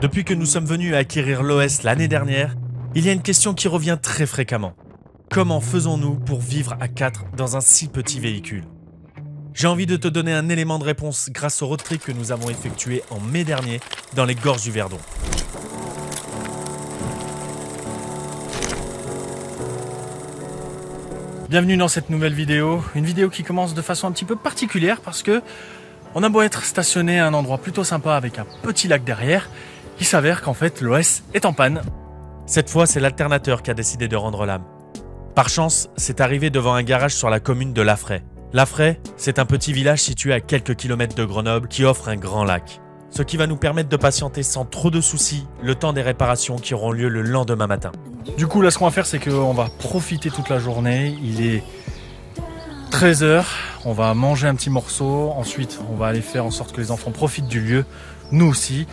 Depuis que nous sommes venus à acquérir l'OS l'année dernière, il y a une question qui revient très fréquemment. Comment faisons-nous pour vivre à 4 dans un si petit véhicule? J'ai envie de te donner un élément de réponse grâce au road trip que nous avons effectué en mai dernier dans les gorges du Verdon. Bienvenue dans cette nouvelle vidéo, une vidéo qui commence de façon un petit peu particulière parce que on a beau être stationné à un endroit plutôt sympa avec un petit lac derrière, il s'avère qu'en fait l'OS est en panne. Cette fois, c'est l'alternateur qui a décidé de rendre l'âme. Par chance, c'est arrivé devant un garage sur la commune de Lafray. Lafray, c'est un petit village situé à quelques kilomètres de Grenoble qui offre un grand lac. Ce qui va nous permettre de patienter sans trop de soucis le temps des réparations qui auront lieu le lendemain matin. Du coup là ce qu'on va faire c'est qu'on va profiter toute la journée, il est 13 h, on va manger un petit morceau, ensuite on va aller faire en sorte que les enfants profitent du lieu, nous aussi.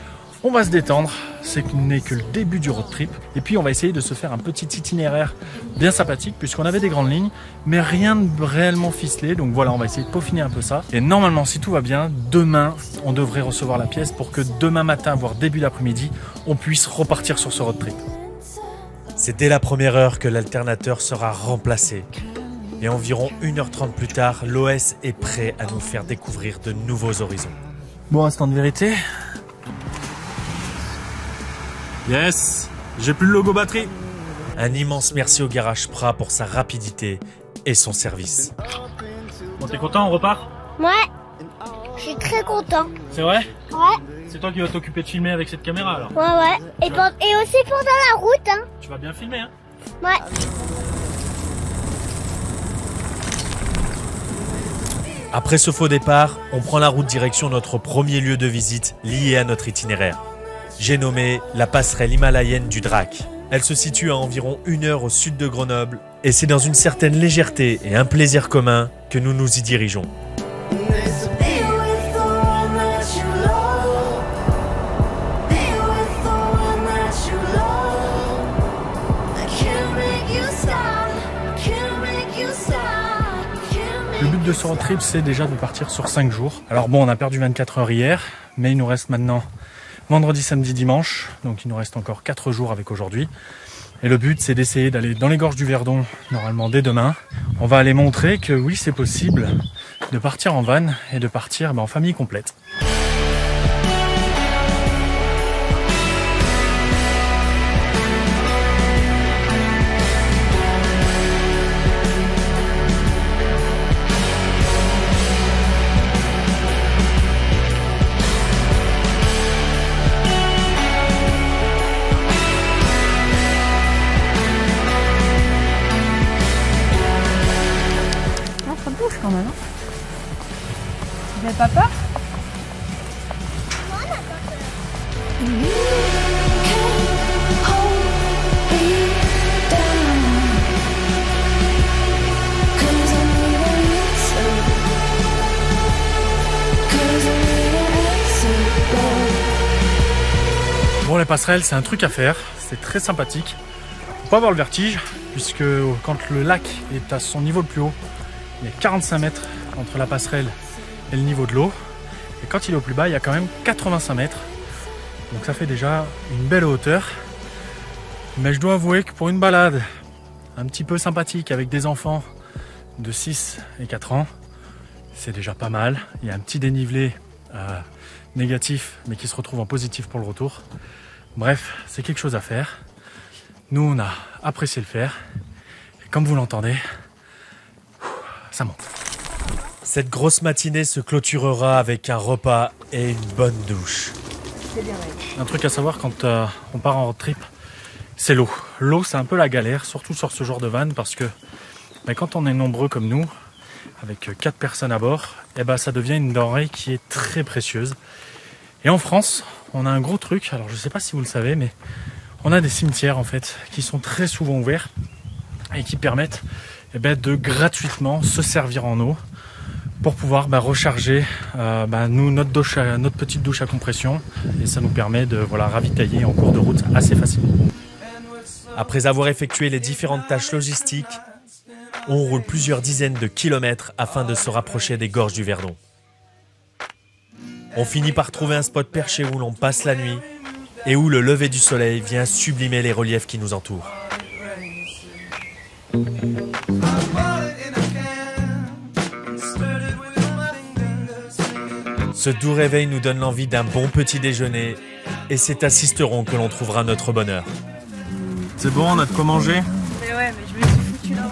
On va se détendre, ce n'est que le début du road trip. Et puis on va essayer de se faire un petit itinéraire bien sympathique puisqu'on avait des grandes lignes, mais rien de réellement ficelé. Donc voilà, on va essayer de peaufiner un peu ça. Et normalement, si tout va bien, demain, on devrait recevoir la pièce pour que demain matin, voire début d'après-midi, on puisse repartir sur ce road trip. C'est dès la première heure que l'alternateur sera remplacé. Et environ 1h30 plus tard, l'OS est prêt à nous faire découvrir de nouveaux horizons. Bon, instant de vérité. Yes, j'ai plus le logo batterie. Un immense merci au Garage Prat pour sa rapidité et son service. Bon, t'es content, on repart? Ouais, je suis très content. C'est vrai? Ouais. C'est toi qui vas t'occuper de filmer avec cette caméra alors? Ouais. Et aussi pendant la route, hein. Tu vas bien filmer, hein? Ouais. Après ce faux départ, on prend la route direction notre premier lieu de visite lié à notre itinéraire. J'ai nommé la passerelle himalayenne du Drac. Elle se situe à environ 1 heure au sud de Grenoble et c'est dans une certaine légèreté et un plaisir commun que nous nous y dirigeons. Le but de ce road trip, c'est déjà de partir sur 5 jours. Alors bon, on a perdu 24 heures hier, mais il nous reste maintenant vendredi, samedi, dimanche. Donc il nous reste encore 4 jours avec aujourd'hui. Et le but, c'est d'essayer d'aller dans les gorges du Verdon, normalement dès demain. On va aller montrer que oui, c'est possible de partir en van et de partir en famille complète. Quand même. Vous n'avez pas peur? Bon, les passerelles, c'est un truc à faire, c'est très sympathique. Faut pas avoir le vertige, puisque quand le lac est à son niveau le plus haut, il y a 45 mètres entre la passerelle et le niveau de l'eau. Et quand il est au plus bas, il y a quand même 85 mètres. Donc ça fait déjà une belle hauteur. Mais je dois avouer que pour une balade un petit peu sympathique avec des enfants de 6 et 4 ans, c'est déjà pas mal. Il y a un petit dénivelé négatif, mais qui se retrouve en positif pour le retour. Bref, c'est quelque chose à faire. Nous, on a apprécié le faire. Et comme vous l'entendez, ça monte. Cette grosse matinée se clôturera avec un repas et une bonne douche. Un truc à savoir quand on part en road trip, c'est l'eau. L'eau, c'est un peu la galère, surtout sur ce genre de van, parce que quand on est nombreux comme nous, avec 4 personnes à bord, ça devient une denrée qui est très précieuse. Et en France, on a un gros truc, alors je ne sais pas si vous le savez, mais on a des cimetières en fait, qui sont très souvent ouverts et qui permettent de gratuitement se servir en eau pour pouvoir recharger notre petite douche à compression, et ça nous permet de ravitailler en cours de route assez facilement. Après avoir effectué les différentes tâches logistiques, on roule plusieurs dizaines de kilomètres afin de se rapprocher des gorges du Verdon. On finit par trouver un spot perché où l'on passe la nuit et où le lever du soleil vient sublimer les reliefs qui nous entourent. Ce doux réveil nous donne l'envie d'un bon petit déjeuner et c'est à Sisteron que l'on trouvera notre bonheur. C'est bon, on a de quoi manger? Mais ouais, mais je me suis foutu là.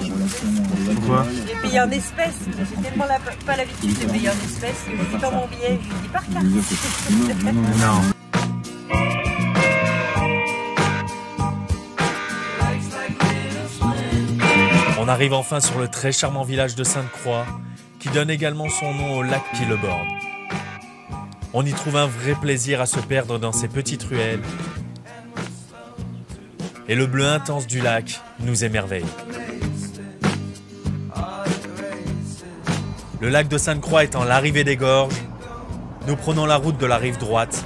Pourquoi? J'ai payé en espèces. J'ai tellement pas l'habitude de payer en espèces que j'ai dit dans mon billet, je lui dis par carte. Non. On arrive enfin sur le très charmant village de Sainte-Croix qui donne également son nom au lac qui le borde. On y trouve un vrai plaisir à se perdre dans ces petites ruelles. Et le bleu intense du lac nous émerveille. Le lac de Sainte-Croix étant l'arrivée des gorges, nous prenons la route de la rive droite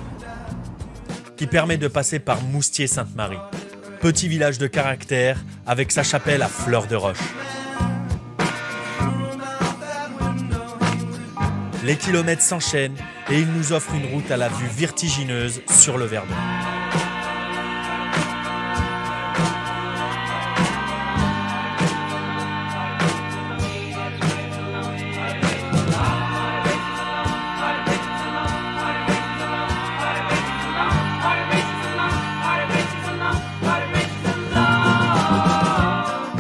qui permet de passer par Moustier-Sainte-Marie, petit village de caractère avec sa chapelle à fleur de roche. Les kilomètres s'enchaînent et il nous offre une route à la vue vertigineuse sur le Verdon.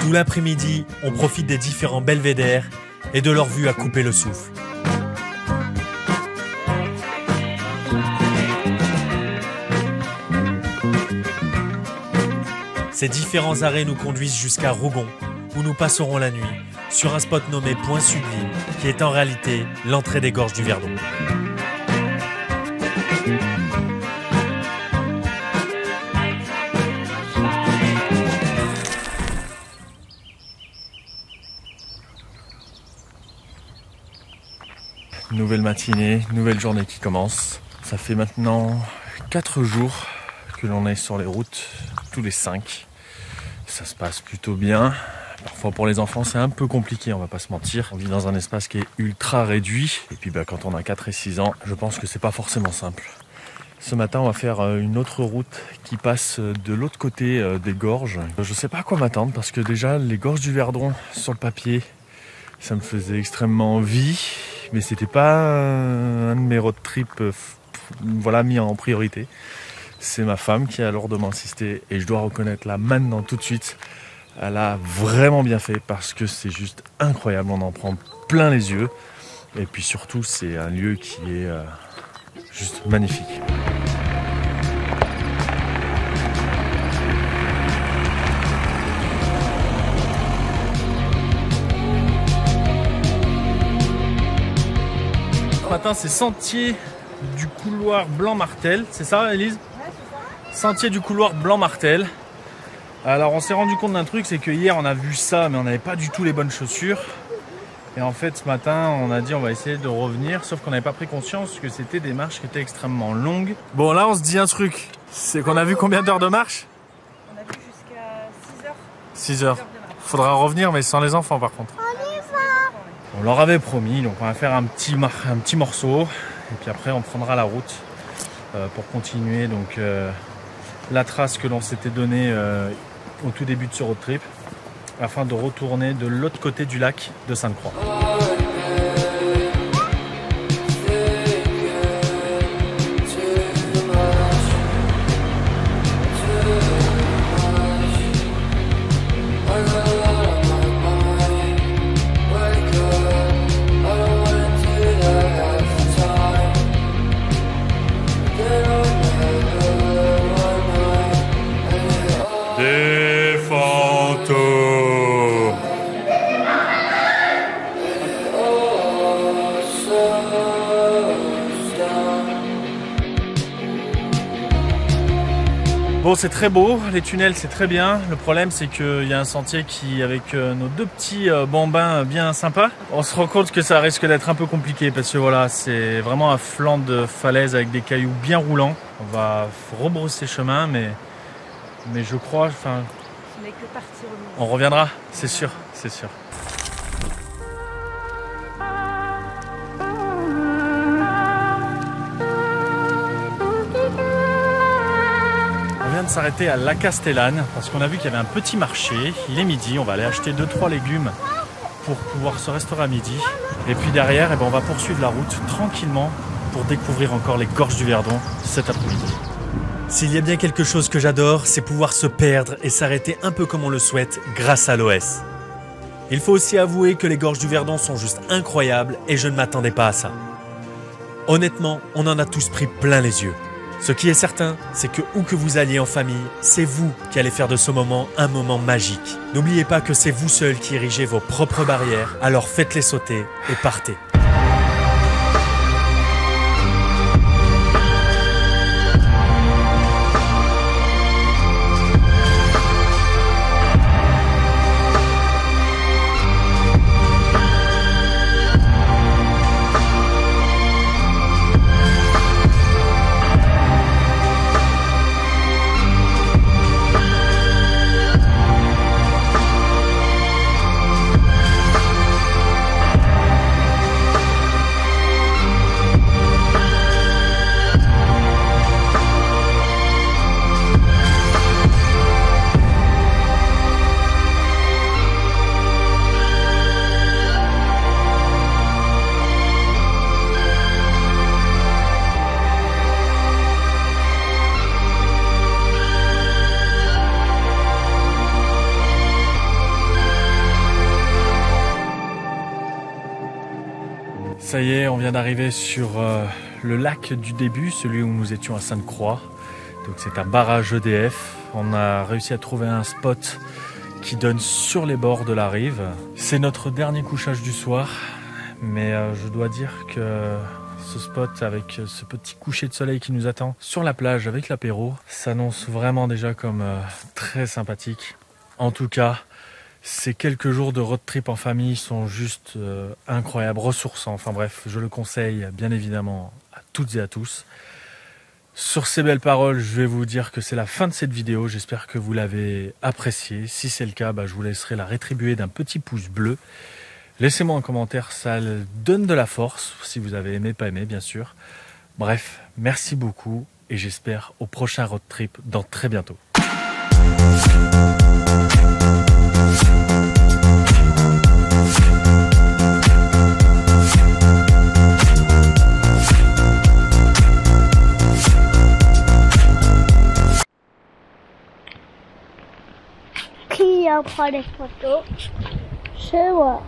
Tout l'après-midi, on profite des différents belvédères et de leur vue à couper le souffle. Ces différents arrêts nous conduisent jusqu'à Rougon, où nous passerons la nuit, sur un spot nommé Point Sublime, qui est en réalité l'entrée des gorges du Verdon. Nouvelle matinée, nouvelle journée qui commence. Ça fait maintenant 4 jours que l'on est sur les routes, tous les 5. Ça se passe plutôt bien. Parfois pour les enfants c'est un peu compliqué, on va pas se mentir. On vit dans un espace qui est ultra réduit. Et puis quand on a 4 et 6 ans, je pense que c'est pas forcément simple. Ce matin on va faire une autre route qui passe de l'autre côté des gorges. Je sais pas à quoi m'attendre parce que déjà les gorges du Verdon sur le papier, ça me faisait extrêmement envie. Mais c'était pas un de mes road trips mis en priorité. C'est ma femme qui a lourdement insisté et je dois reconnaître là maintenant tout de suite, elle a vraiment bien fait parce que c'est juste incroyable, on en prend plein les yeux et puis surtout c'est un lieu qui est juste magnifique. Ce matin c'est sentier du couloir Blanc-Martel, c'est ça Élise? Sentier du couloir Blanc-Martel. Alors on s'est rendu compte d'un truc, c'est que hier on a vu ça mais on n'avait pas du tout les bonnes chaussures. Et en fait ce matin on a dit on va essayer de revenir, sauf qu'on n'avait pas pris conscience que c'était des marches qui étaient extrêmement longues. Bon là on se dit un truc, c'est qu'on a vu combien d'heures de marche? On a vu jusqu'à 6 heures. 6 heures. Faudra revenir mais sans les enfants par contre. On leur avait promis, donc on va faire un petit morceau et puis après on prendra la route pour continuer donc la trace que l'on s'était donnée au tout début de ce road trip afin de retourner de l'autre côté du lac de Sainte-Croix. Bon, c'est très beau, les tunnels c'est très bien. Le problème c'est qu'il y a un sentier qui, avec nos deux petits bambins bien sympas, on se rend compte que ça risque d'être un peu compliqué parce que voilà, c'est vraiment un flanc de falaise avec des cailloux bien roulants. On va rebrousser chemin, mais je crois, enfin, Ce n'est que partie remise. on reviendra, c'est sûr, c'est sûr. de s'arrêter à La Castellane parce qu'on a vu qu'il y avait un petit marché. Il est midi, on va aller acheter 2-3 légumes pour pouvoir se restaurer à midi. Et puis derrière, on va poursuivre la route tranquillement pour découvrir encore les gorges du Verdon cet après-midi. S'il y a bien quelque chose que j'adore, c'est pouvoir se perdre et s'arrêter un peu comme on le souhaite grâce à l'OS. Il faut aussi avouer que les gorges du Verdon sont juste incroyables et je ne m'attendais pas à ça. Honnêtement, on en a tous pris plein les yeux. Ce qui est certain, c'est que où que vous alliez en famille, c'est vous qui allez faire de ce moment un moment magique. N'oubliez pas que c'est vous seul qui érigez vos propres barrières, alors faites-les sauter et partez. Ça y est, on vient d'arriver sur le lac du début, celui où nous étions à Sainte-Croix. Donc c'est un barrage EDF. On a réussi à trouver un spot qui donne sur les bords de la rive. C'est notre dernier couchage du soir, mais je dois dire que ce spot avec ce petit coucher de soleil qui nous attend sur la plage avec l'apéro s'annonce vraiment déjà comme très sympathique. En tout cas, ces quelques jours de road trip en famille sont juste incroyables, ressourçants. Enfin bref, je le conseille bien évidemment à toutes et à tous. Sur ces belles paroles, je vais vous dire que c'est la fin de cette vidéo. J'espère que vous l'avez appréciée. Si c'est le cas, je vous laisserai la rétribuer d'un petit pouce bleu. Laissez-moi un commentaire, ça donne de la force, si vous avez aimé, pas aimé bien sûr. Bref, merci beaucoup et j'espère au prochain road trip dans très bientôt. Qui en prend les photos? C'est moi.